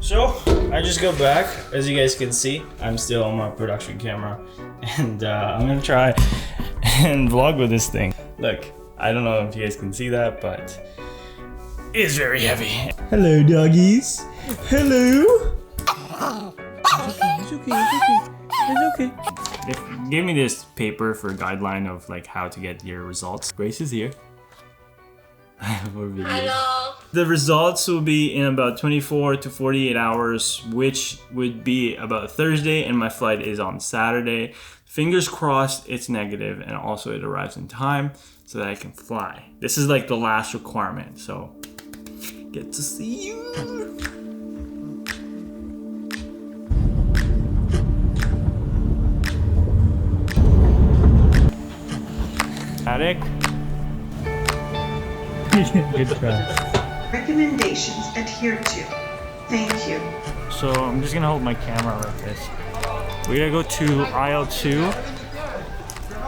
So I just got back. As you guys can see, I'm still on my production camera, and I'm gonna try and vlog with this thing. Look, I don't know if you guys can see that, but it's very heavy. Hello, doggies. Hello. It's okay. They gave me this paper for guideline of like how to get your results. Grace is here. Hello. The results will be in about 24 to 48 hours, which would be about Thursday, and my flight is on Saturday. Fingers crossed it's negative, and also it arrives in time so that I can fly. This is like the last requirement, so get to see you. Attic. Good try. Recommendations adhered to. Thank you. So I'm just gonna hold my camera like this. We gotta go to aisle 2,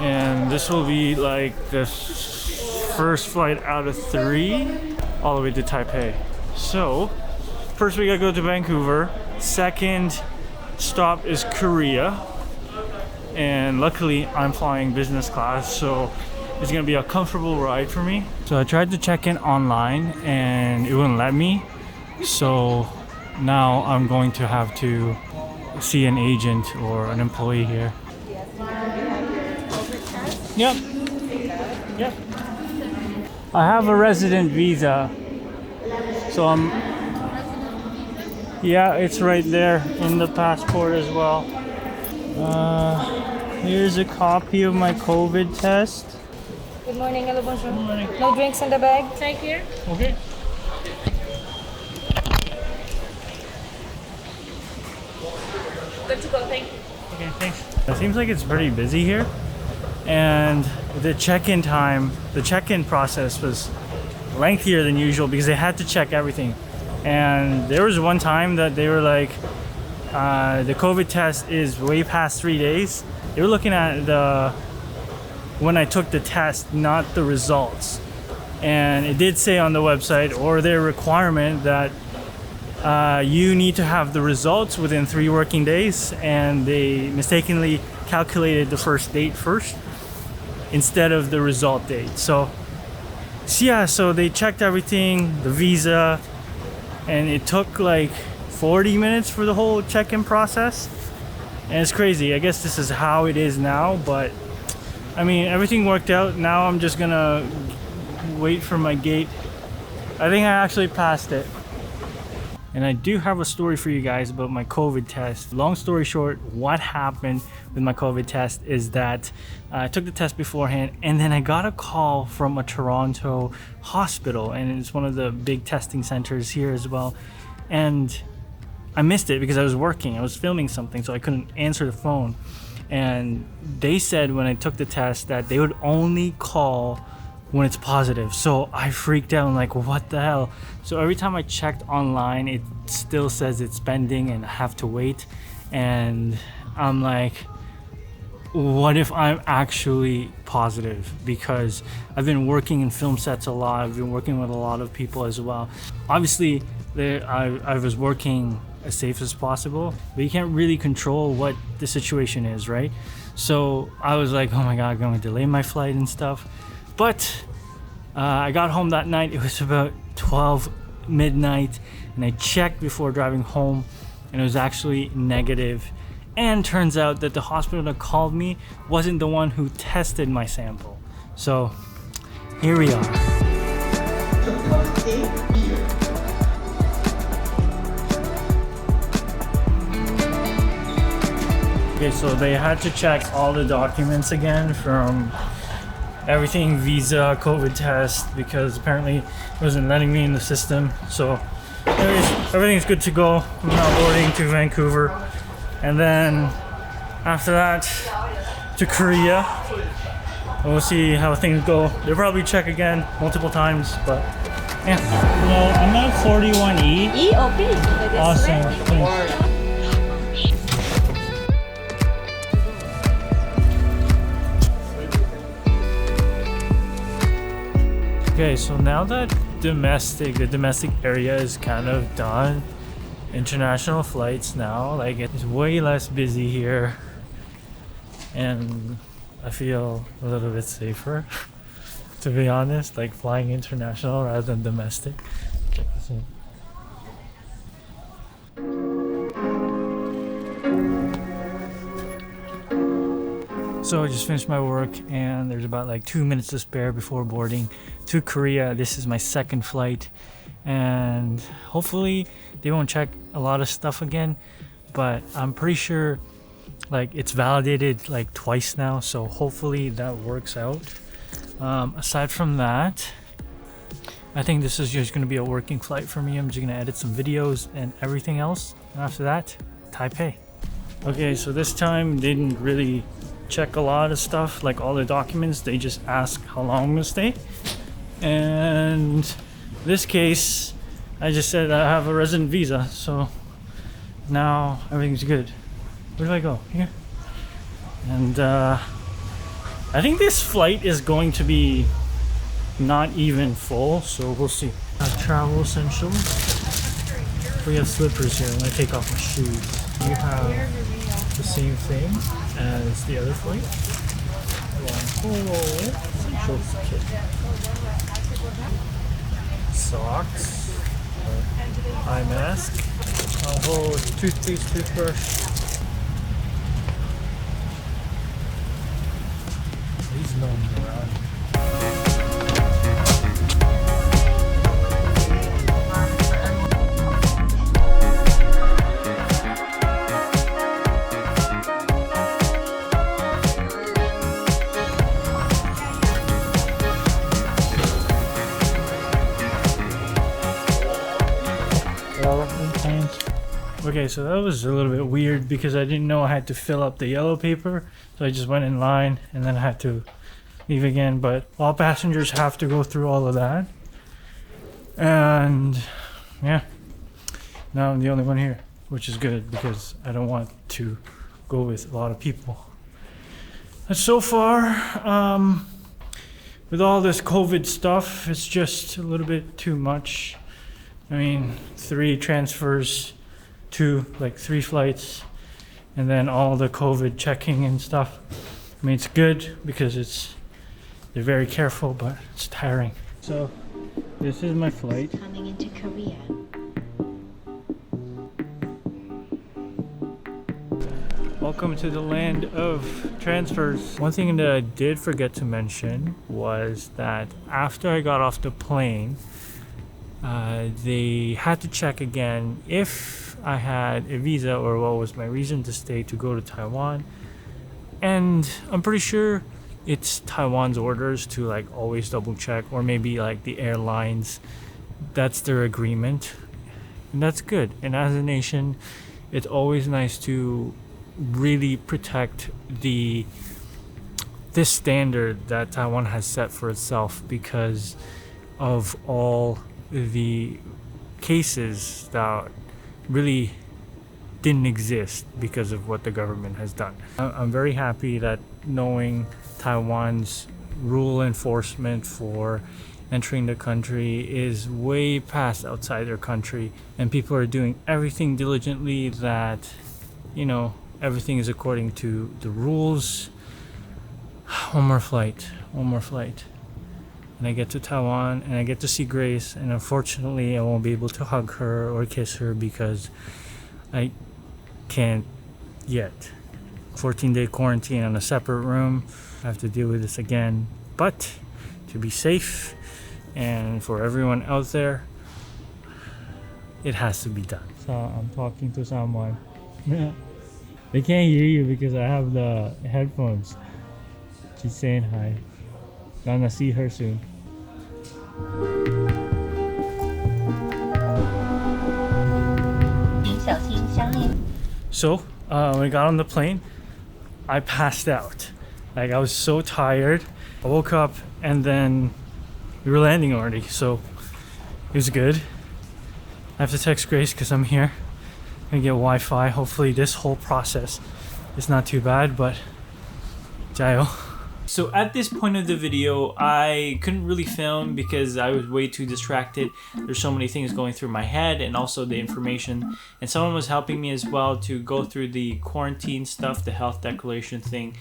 and this will be like the first flight out of 3 all the way to Taipei. So first we gotta go to Vancouver. Second stop is Korea, and luckily I'm flying business class, so it's gonna be a comfortable ride for me. So I tried to check in online and it wouldn't let me. So now I'm going to have to see an agent or an employee here. Yep. Yep. I have a resident visa. So yeah, it's right there in the passport as well. Here's a copy of my COVID test. Good morning, hello, bonjour. Good morning. No drinks in the bag. Right here. Okay. Good to go, thank you. Okay, thanks. It seems like it's pretty busy here, and the check-in time, the check-in process was lengthier than usual because they had to check everything. And there was one time that they were like, the COVID test is way past 3 days. They were looking at when I took the test, not the results. And it did say on the website or their requirement that you need to have the results within 3 working days, and they mistakenly calculated the first date first instead of the result date. So yeah, so they checked everything, the visa, and it took like 40 minutes for the whole check-in process. And it's crazy. I guess this is how it is now, but I mean, everything worked out. Now I'm just gonna wait for my gate. I think I actually passed it. And I do have a story for you guys about my COVID test. Long story short, what happened with my COVID test is that I took the test beforehand, and then I got a call from a Toronto hospital, and it's one of the big testing centers here as well. And I missed it because I was working. I was filming something, so I couldn't answer the phone. And they said when I took the test that they would only call when it's positive. So I freaked out, like, what the hell? So every time I checked online, it still says it's pending and I have to wait. And I'm like, what if I'm actually positive? Because I've been working in film sets a lot. I've been working with a lot of people as well. Obviously, I was working as safe as possible, but you can't really control what the situation is, right? So I was like, oh my God, I'm going to delay my flight and stuff. But I got home that night. It was about 12 midnight, and I checked before driving home, and it was actually negative. And turns out that the hospital that called me wasn't the one who tested my sample. So here we are. Okay, so they had to check all the documents again, from everything, visa, COVID test, because apparently it wasn't letting me in the system. So anyways, everything's good to go. I'm now boarding to Vancouver, and then after that to Korea. And we'll see how things go. They'll probably check again multiple times, but yeah. Well, I'm at 41E. E or B? Awesome. Thanks. Okay, so now that the domestic area is kind of done, international flights now. Like, it's way less busy here, and I feel a little bit safer to be honest, like flying international rather than domestic. Check this out. So I just finished my work and there's about like 2 minutes to spare before boarding to Korea. This is my second flight and hopefully they won't check a lot of stuff again, but I'm pretty sure like it's validated like twice now, so hopefully that works out. Aside from that, I think this is just going to be a working flight for me. I'm just going to edit some videos and everything else, and after that, Taipei. Okay, so this time they didn't really check a lot of stuff, like all the documents. They just asked how long I'm gonna stay, and this case I just said I have a resident visa, so now everything's good. Where do I go? Here. And I think this flight is going to be not even full, so we'll see. Travel essentials. We have slippers here. I'm gonna take off my shoes. You have the same thing as the other flight. Essentials kit. Socks. Eye mask. Toothpaste, toothbrush. These gnomes around. Okay, so that was a little bit weird because I didn't know I had to fill up the yellow paper, so I just went in line and then I had to leave again. But all passengers have to go through all of that, and yeah, now I'm the only one here, which is good because I don't want to go with a lot of people. And so far, with all this COVID stuff, it's just a little bit too much. I mean, 3 transfers, 3 flights, and then all the COVID checking and stuff. I mean, it's good because they're very careful, but it's tiring. So this is my flight. Coming into Korea. Welcome to the land of transfers. One thing that I did forget to mention was that after I got off the plane, they had to check again if I had a visa or what was my reason to stay to go to Taiwan. And I'm pretty sure it's Taiwan's orders to like always double check, or maybe like the airlines, that's their agreement, and that's good. And as a nation, it's always nice to really protect this standard that Taiwan has set for itself because of all the cases that really didn't exist because of what the government has done. I'm very happy that knowing Taiwan's rule enforcement for entering the country is way past outside their country, and people are doing everything diligently, that everything is according to the rules. One more flight, and I get to Taiwan and I get to see Grace, and unfortunately I won't be able to hug her or kiss her because I can't yet. 14-day quarantine on a separate room. I have to deal with this again, but to be safe and for everyone out there, it has to be done. So I'm talking to someone. They can't hear you because I have the headphones. She's saying hi. Gonna see her soon. So when I got on the plane, I passed out. Like, I was so tired. I woke up and then we were landing already, so it was good. I have to text Grace because I'm here. I'm gonna get Wi-Fi. Hopefully this whole process is not too bad, but jayo. So at this point of the video, I couldn't really film because I was way too distracted. There's so many things going through my head and also the information. And someone was helping me as well to go through the quarantine stuff, the health declaration thing.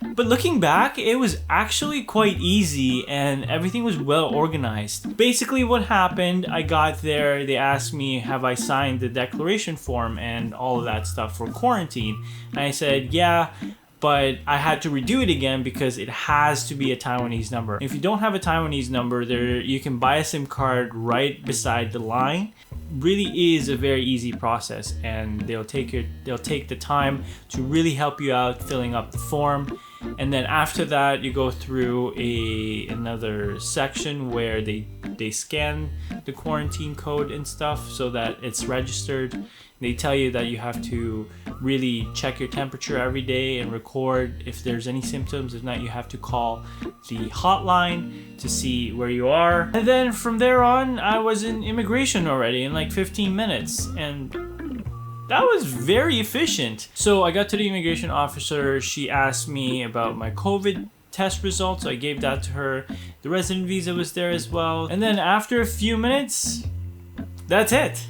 But looking back, it was actually quite easy and everything was well organized. Basically what happened, I got there, they asked me, have I signed the declaration form and all of that stuff for quarantine? And I said, yeah, but I had to redo it again because it has to be a Taiwanese number. If you don't have a Taiwanese number, you can buy a SIM card right beside the line. Really is a very easy process, and they'll take the time to really help you out filling up the form. And then after that, you go through another section where they scan the quarantine code and stuff so that it's registered. They tell you that you have to really check your temperature every day and record if there's any symptoms. If not, you have to call the hotline to see where you are. And then from there on, I was in immigration already in like 15 minutes. And that was very efficient. So I got to the immigration officer. She asked me about my COVID test results. I gave that to her. The resident visa was there as well. And then after a few minutes, that's it.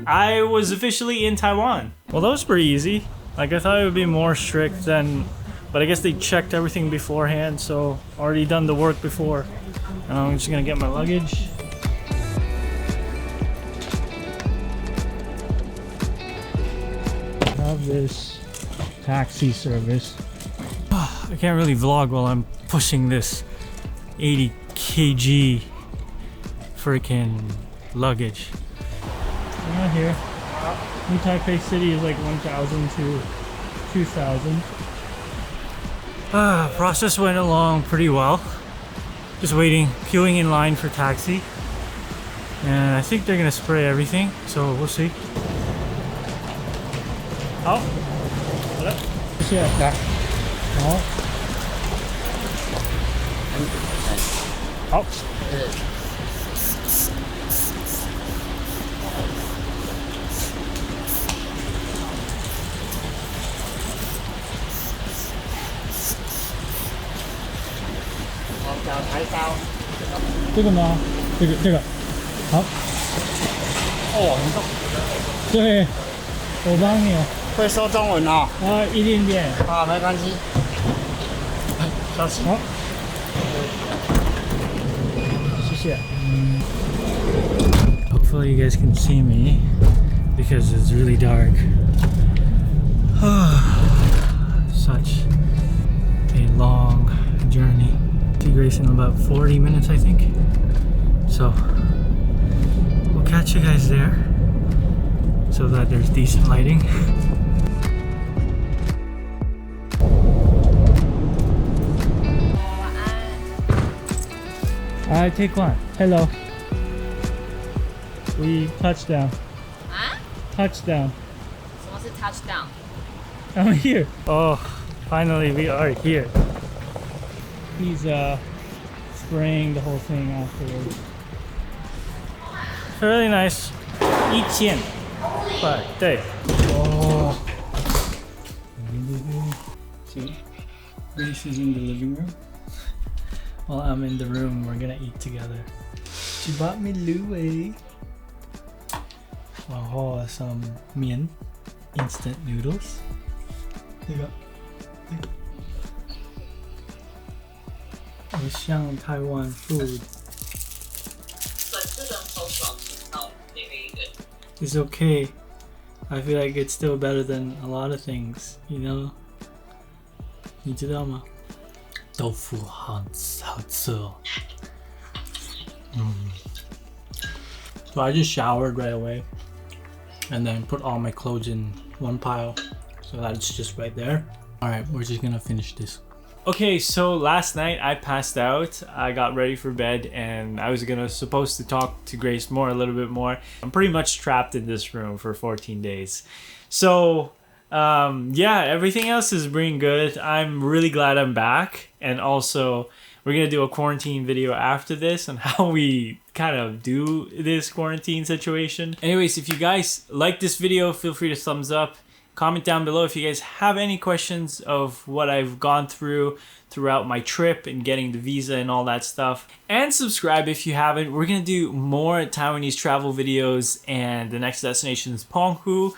I was officially in Taiwan. Well, that was pretty easy. Like, I thought it would be more strict than, but I guess they checked everything beforehand, so already done the work before. And I'm just gonna get my luggage. Have this taxi service. I can't really vlog while I'm pushing this 80 kg freaking luggage. We're not here. New Taipei City is like 1,000 to 2,000. Process went along pretty well. Just waiting, queuing in line for taxi. And I think they're gonna spray everything, so we'll see. Oh, hello. Oh. Oh. 这个吗？这个，好。哦，很重。对，我帮你。会说中文哦。一点点。啊，没关系。小心。好。谢谢。Hopefully you guys can see me because it's really dark. Such a long journey. Grace in about 40 minutes, I think. So we'll catch you guys there so that there's decent lighting. I take one. Hello. We touchdown. Huh? Touchdown. What's a touchdown? I'm here. Oh, finally we are here. He's spraying the whole thing afterwards. Really nice. 1000. But, 对. Oh. See? Grace is in the living room. While I'm in the room, we're gonna eat together. She bought me Louie. Oh, some mian instant noodles. There you go.像 Taiwan food. It's okay. I feel like it's still better than a lot of things, you know? 你知道吗？豆腐好吃哦。So I just showered right away and then put all my clothes in one pile so that it's just right there. Alright, we're just gonna finish this. Okay, so last night I passed out. I got ready for bed and I was supposed to talk to Grace a little bit more. I'm pretty much trapped in this room for 14 days. So yeah, everything else is being good. I'm really glad I'm back. And also we're gonna do a quarantine video after this on how we kind of do this quarantine situation. Anyways, if you guys like this video, feel free to thumbs up. Comment down below if you guys have any questions of what I've gone throughout my trip and getting the visa and all that stuff. And subscribe if you haven't. We're gonna do more Taiwanese travel videos, and the next destination is Penghu.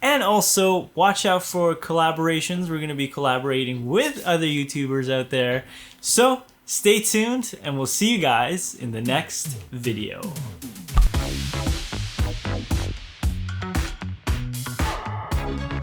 And also watch out for collaborations. We're gonna be collaborating with other YouTubers out there. So stay tuned, and we'll see you guys in the next video.